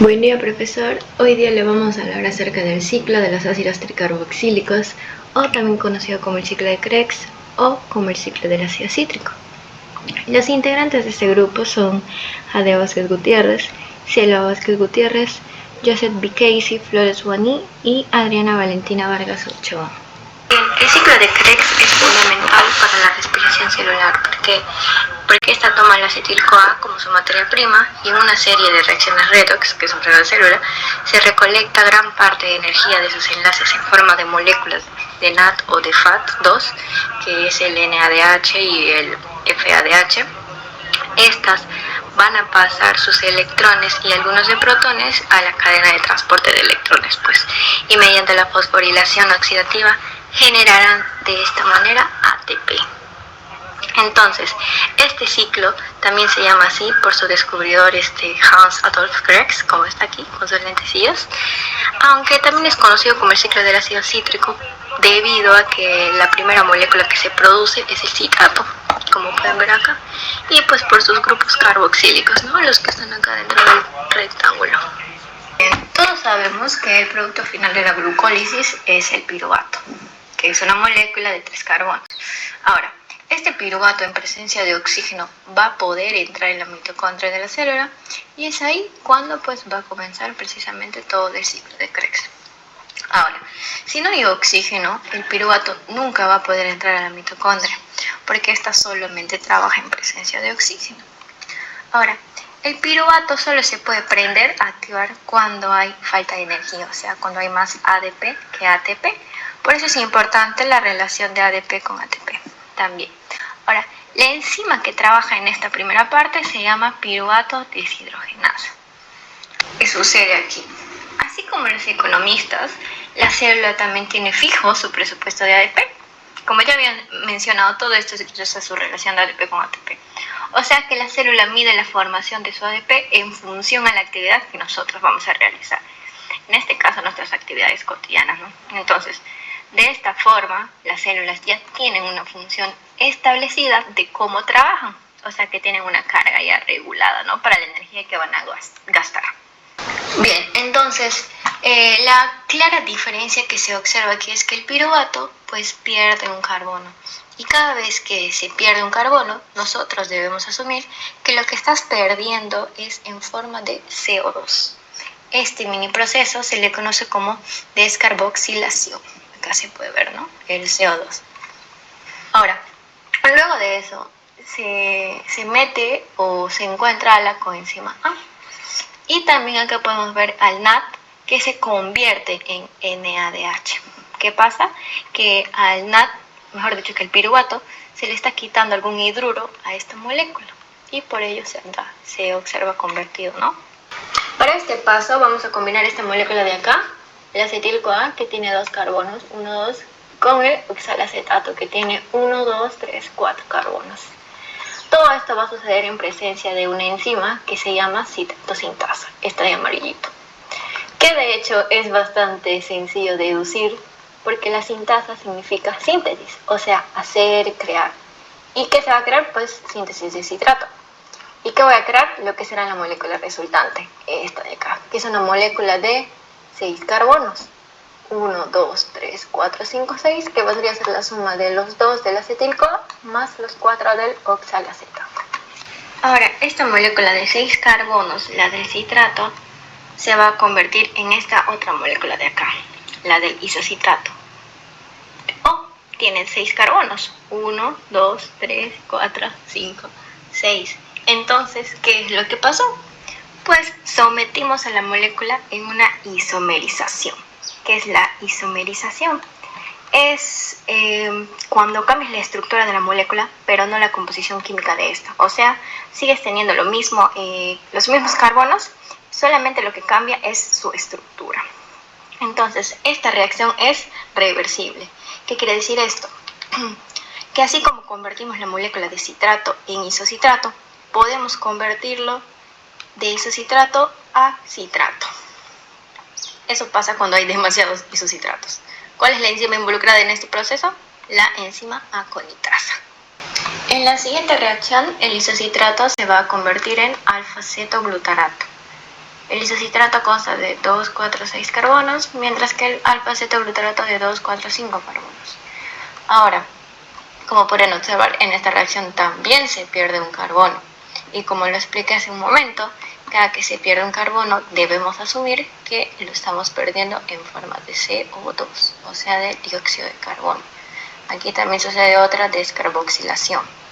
Buen día, profesor. Hoy día le vamos a hablar acerca del ciclo de los ácidos tricarboxílicos, o también conocido como el ciclo de Krebs o como el ciclo del ácido cítrico. Los integrantes de este grupo son Jade Vázquez Gutiérrez, Cielo Vázquez Gutiérrez, Joseph B. Casey, Flores Guaní y Adriana Valentina Vargas Ochoa. El ciclo de Krebs es fundamental para la respiración celular porque esta toma el acetil-CoA como su materia prima y en una serie de reacciones redox, que son de la célula, se recolecta gran parte de energía de sus enlaces en forma de moléculas de NAD o de FAT2, que es el NADH y el FADH. Estas van a pasar sus electrones y algunos de protones a la cadena de transporte de electrones, y mediante la fosforilación oxidativa generarán de esta manera ATP. Entonces, este ciclo también se llama así por su descubridor Hans Adolf Krebs, como está aquí con sus lentecillos, aunque también es conocido como el ciclo del ácido cítrico debido a que la primera molécula que se produce es el citrato, como pueden ver acá, y por sus grupos carboxílicos, ¿no? Los que están acá dentro del rectángulo. Todos sabemos que el producto final de la glucólisis es el piruvato, que es una molécula de 3 carbonos. Ahora, este piruvato en presencia de oxígeno va a poder entrar en la mitocondria de la célula y es ahí cuando va a comenzar precisamente todo el ciclo de Krebs. Ahora, si no hay oxígeno, el piruvato nunca va a poder entrar a la mitocondria porque ésta solamente trabaja en presencia de oxígeno. Ahora, el piruvato solo se puede prender, activar cuando hay falta de energía, o sea, cuando hay más ADP que ATP. Por eso es importante la relación de ADP con ATP también. Ahora, la enzima que trabaja en esta primera parte se llama piruvato deshidrogenasa. ¿Qué sucede aquí? Así como los economistas, la célula también tiene fijo su presupuesto de ADP. Como ya habían mencionado, todo esto es su relación de ADP con ATP. O sea que la célula mide la formación de su ADP en función a la actividad que nosotros vamos a realizar. En este caso, nuestras actividades cotidianas, ¿no? Entonces, de esta forma, las células ya tienen una función establecida de cómo trabajan. O sea que tienen una carga ya regulada, ¿no? Para la energía que van a gastar. Bien, entonces, la clara diferencia que se observa aquí es que el piruvato pierde un carbono. Y cada vez que se pierde un carbono, nosotros debemos asumir que lo que estás perdiendo es en forma de CO2. Este mini proceso se le conoce como descarboxilación. Acá se puede ver, ¿no? El CO2. Ahora, luego de eso, se mete o se encuentra a la coenzima A. Y también acá podemos ver al NAD que se convierte en NADH. ¿Qué pasa? Que al NAD, mejor dicho que el piruvato, se le está quitando algún hidruro a esta molécula y por ello se observa convertido, ¿no? Para este paso vamos a combinar esta molécula de acá, el acetil-CoA, que tiene 2 carbonos, 1, 2, con el oxalacetato, que tiene 1, 2, 3, 4 carbonos. Todo esto va a suceder en presencia de una enzima que se llama citratosintasa, esta de amarillito, que de hecho es bastante sencillo de deducir porque la sintasa significa síntesis, o sea, hacer, crear. ¿Y qué se va a crear? Síntesis de citrato. ¿Y qué voy a crear? Lo que será la molécula resultante, esta de acá, que es una molécula de 6 carbonos. 1, 2, 3, 4, 5, 6, que podría ser la suma de los 2 del acetil-CoA más los 4 del oxalacetato. Ahora, esta molécula de 6 carbonos, la del citrato, se va a convertir en esta otra molécula de acá, la del isocitrato. Tienen 6 carbonos, 1, 2, 3, 4, 5, 6. Entonces, ¿qué es lo que pasó? Sometimos a la molécula en una isomerización. ¿Qué es la isomerización? Es cuando cambias la estructura de la molécula, pero no la composición química de esta. O sea, sigues teniendo los mismos carbonos, solamente lo que cambia es su estructura. Entonces, esta reacción es reversible. ¿Qué quiere decir esto? Que así como convertimos la molécula de citrato en isocitrato, podemos convertirlo de isocitrato a citrato. Eso pasa cuando hay demasiados isocitratos. ¿Cuál es la enzima involucrada en este proceso? La enzima aconitrasa. En la siguiente reacción, el isocitrato se va a convertir en alfa-cetoglutarato. El isocitrato consta de 2, 4, 6 carbonos, mientras que el alfa-cetoglutarato de 2, 4, 5 carbonos. Ahora, como pueden observar, en esta reacción también se pierde un carbono. Y como lo expliqué hace un momento, cada que se pierde un carbono debemos asumir que lo estamos perdiendo en forma de CO2, o sea, de dióxido de carbono. Aquí también sucede otra descarboxilación.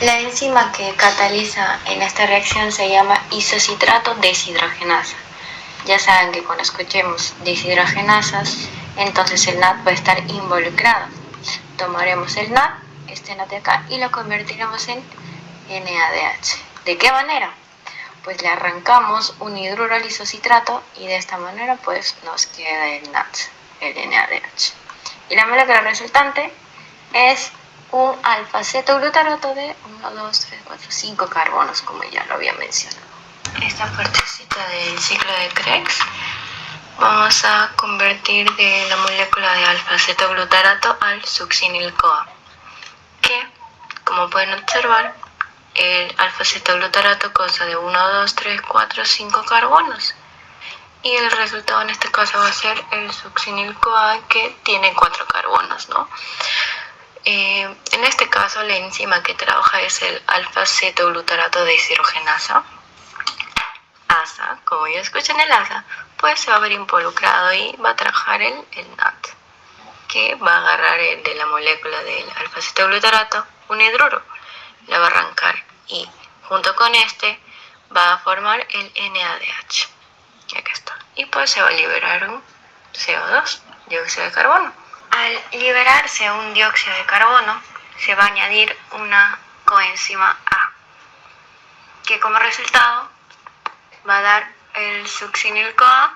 La enzima que cataliza en esta reacción se llama isocitrato deshidrogenasa. Ya saben que cuando escuchemos deshidrogenasas, entonces el NAD va a estar involucrado. Tomaremos el NAD, este NAD de acá, y lo convertiremos en NADH. ¿De qué manera? Pues le arrancamos un hidruro al isocitrato y de esta manera pues nos queda el NAD, el NADH. Y la molécula resultante es un alfa-cetoglutarato de 1, 2, 3, 4, 5 carbonos, como ya lo había mencionado. Esta partecita del ciclo de Krebs vamos a convertir de la molécula de alfa-cetoglutarato al succinil-CoA, que, como pueden observar, el alfa-cetoglutarato consta de 1, 2, 3, 4, 5 carbonos. Y el resultado en este caso va a ser el succinil-CoA, que tiene 4 carbonos, ¿no? En este caso la enzima que trabaja es el alfa-cetoglutarato deshidrogenasa, ASA. Como ya escuchan el ASA, pues se va a ver involucrado y va a trabajar el NAD, que va a agarrar de la molécula del alfa-cetoglutarato un hidruro, la va a arrancar y junto con este va a formar el NADH. Y acá está. Y pues se va a liberar un CO2, dióxido de carbono. Al liberarse un dióxido de carbono, se va a añadir una coenzima A, que como resultado va a dar el succinil-CoA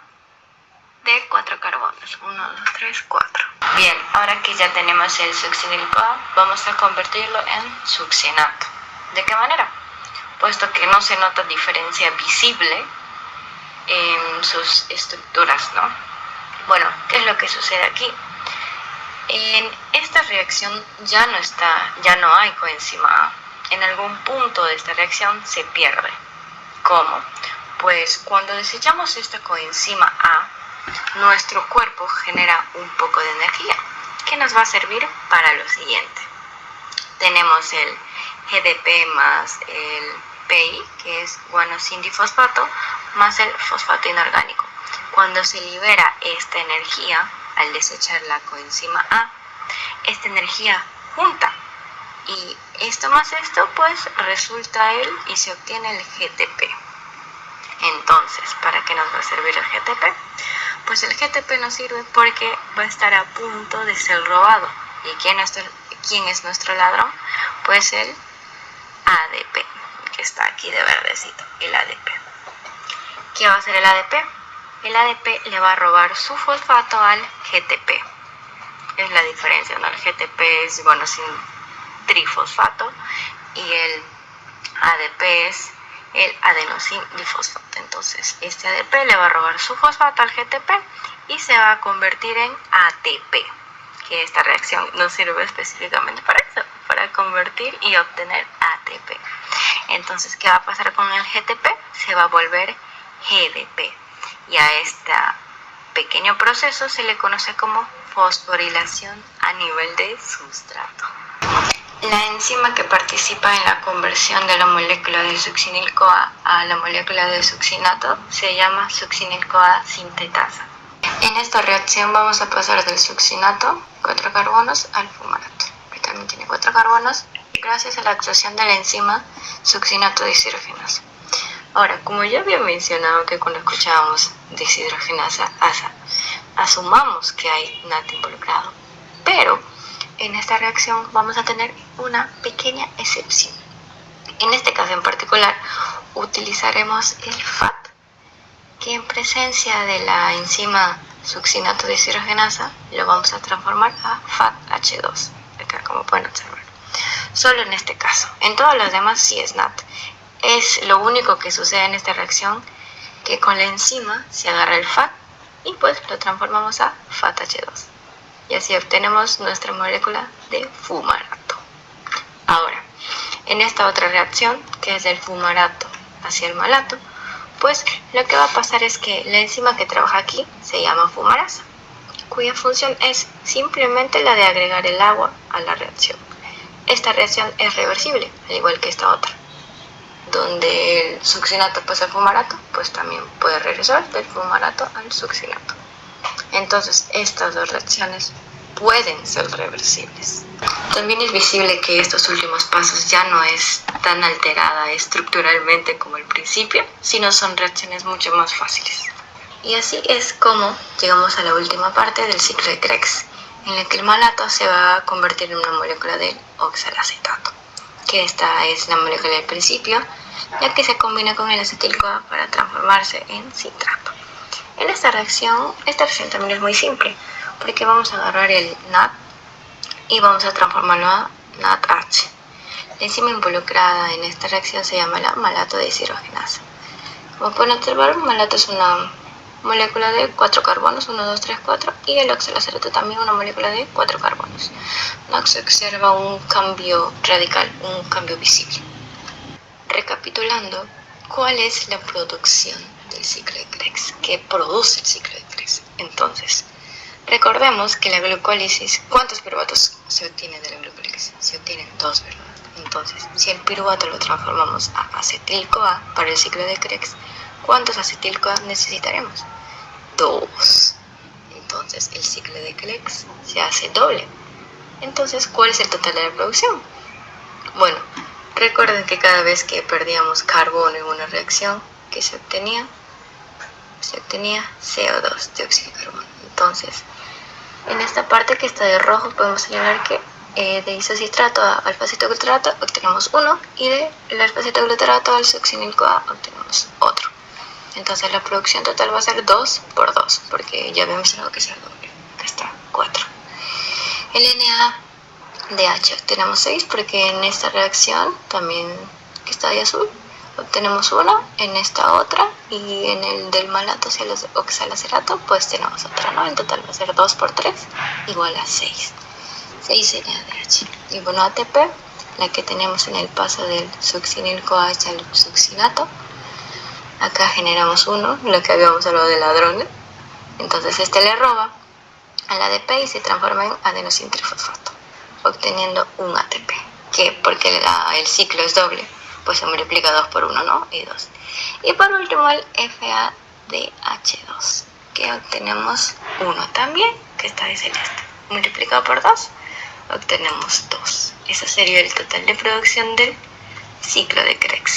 de 4 carbonos. 1, 2, 3, 4. Bien, ahora que ya tenemos el succinil-CoA, vamos a convertirlo en succinato. ¿De qué manera? Puesto que no se nota diferencia visible en sus estructuras, ¿no? Bueno, ¿qué es lo que sucede aquí? En esta reacción ya no hay coenzima A. En algún punto de esta reacción se pierde. ¿Cómo? Pues cuando desechamos esta coenzima A, nuestro cuerpo genera un poco de energía que nos va a servir para lo siguiente. Tenemos el GDP más el PI, que es guanosindifosfato, más el fosfato inorgánico. Cuando se libera esta energía al desechar la coenzima A, esta energía junta y esto más esto pues resulta y se obtiene el GTP. Entonces, ¿para qué nos va a servir el GTP? Pues el GTP nos sirve porque va a estar a punto de ser robado. ¿Y quién es nuestro ladrón? Pues el ADP, que está aquí de verdecito, el ADP. ¿Qué va a hacer el ADP? El ADP le va a robar su fosfato al GTP. Es la diferencia, ¿no? El GTP es trifosfato y el ADP es el adenosindifosfato. Entonces, este ADP le va a robar su fosfato al GTP y se va a convertir en ATP, que esta reacción nos sirve específicamente para eso, para convertir y obtener ATP. Entonces, ¿qué va a pasar con el GTP? Se va a volver GDP. Y a este pequeño proceso se le conoce como fosforilación a nivel de sustrato. La enzima que participa en la conversión de la molécula de succinil-CoA a la molécula de succinato se llama succinil-CoA sintetasa. En esta reacción vamos a pasar del succinato, 4 carbonos, al fumarato, que también tiene 4 carbonos, gracias a la actuación de la enzima succinato deshidrogenasa. Ahora, como ya había mencionado que cuando escuchábamos deshidrogenasa ASA, asumamos que hay NAD involucrado, pero en esta reacción vamos a tener una pequeña excepción. En este caso en particular utilizaremos el FAT, que en presencia de la enzima succinato deshidrogenasa lo vamos a transformar a FATH2, acá como pueden observar. Solo en este caso, en todos los demás sí es NAD. Es lo único que sucede en esta reacción, que con la enzima se agarra el FAT y pues lo transformamos a FATH2. Y así obtenemos nuestra molécula de fumarato. Ahora, en esta otra reacción, que es del fumarato hacia el malato, Pues lo que va a pasar es que la enzima que trabaja aquí se llama fumarasa, cuya función es simplemente la de agregar el agua a la reacción. Esta reacción es reversible, al igual que esta otra. Donde el succinato pasa al fumarato, pues también puede regresar del fumarato al succinato. Entonces, estas dos reacciones pueden ser reversibles. También es visible que estos últimos pasos ya no es tan alterada estructuralmente como al principio, sino son reacciones mucho más fáciles. Y así es como llegamos a la última parte del ciclo de Krebs, en la que el malato se va a convertir en una molécula del oxalacetato, que esta es la molécula del principio, ya que se combina con el acetil-CoA para transformarse en citrato. En esta reacción también es muy simple, porque vamos a agarrar el NAD y vamos a transformarlo a NADH. La enzima involucrada en esta reacción se llama la malato deshidrogenasa. Como pueden observar, malato es una molécula de 4 carbonos, 1, 2, 3, 4, y el oxalacetato también una molécula de 4 carbonos. No se observa un cambio radical, un cambio visible. Recapitulando, ¿cuál es la producción del ciclo de Krebs? ¿Qué produce el ciclo de Krebs? Entonces, recordemos que la glucólisis, ¿cuántos piruvatos se obtienen de la glucólisis? Se obtienen 2, ¿verdad? Entonces, si el piruvato lo transformamos a acetil-CoA para el ciclo de Krebs, ¿cuántos acetil-CoA necesitaremos? 2. Entonces, el ciclo de Krebs se hace doble. Entonces, ¿cuál es el total de la producción? Bueno, recuerden que cada vez que perdíamos carbono en una reacción, ¿qué se obtenía? Se obtenía CO2, dióxido de carbono. Entonces, en esta parte que está de rojo podemos señalar que de isocitrato a alfa-cetoglutarato obtenemos 1 y de el alfa-cetoglutarato al succinil-CoA obtenemos otro. Entonces la producción total va a ser 2 por 2, porque ya habíamos mencionado que es el doble. Acá está, 4. El NADH obtenemos 6 porque en esta reacción también que está de azul obtenemos 1, en esta otra, y en el del malato hacia el oxalacetato pues tenemos otra, ¿no? En total va a ser 2 por 3 igual a 6. 6 NADH. Y bueno, ATP, la que tenemos en el paso del succinil-CoA hacia el succinato. Acá generamos 1, lo que habíamos hablado de ladrones. Entonces este le roba al ADP y se transforma en adenosin trifosfato, obteniendo un ATP, que porque el ciclo es doble, pues se multiplica 2 por 1, ¿no? Y 2. Y por último el FADH2, que obtenemos 1 también, que está de celeste. Multiplicado por 2, obtenemos 2. Ese sería el total de producción del ciclo de Krebs.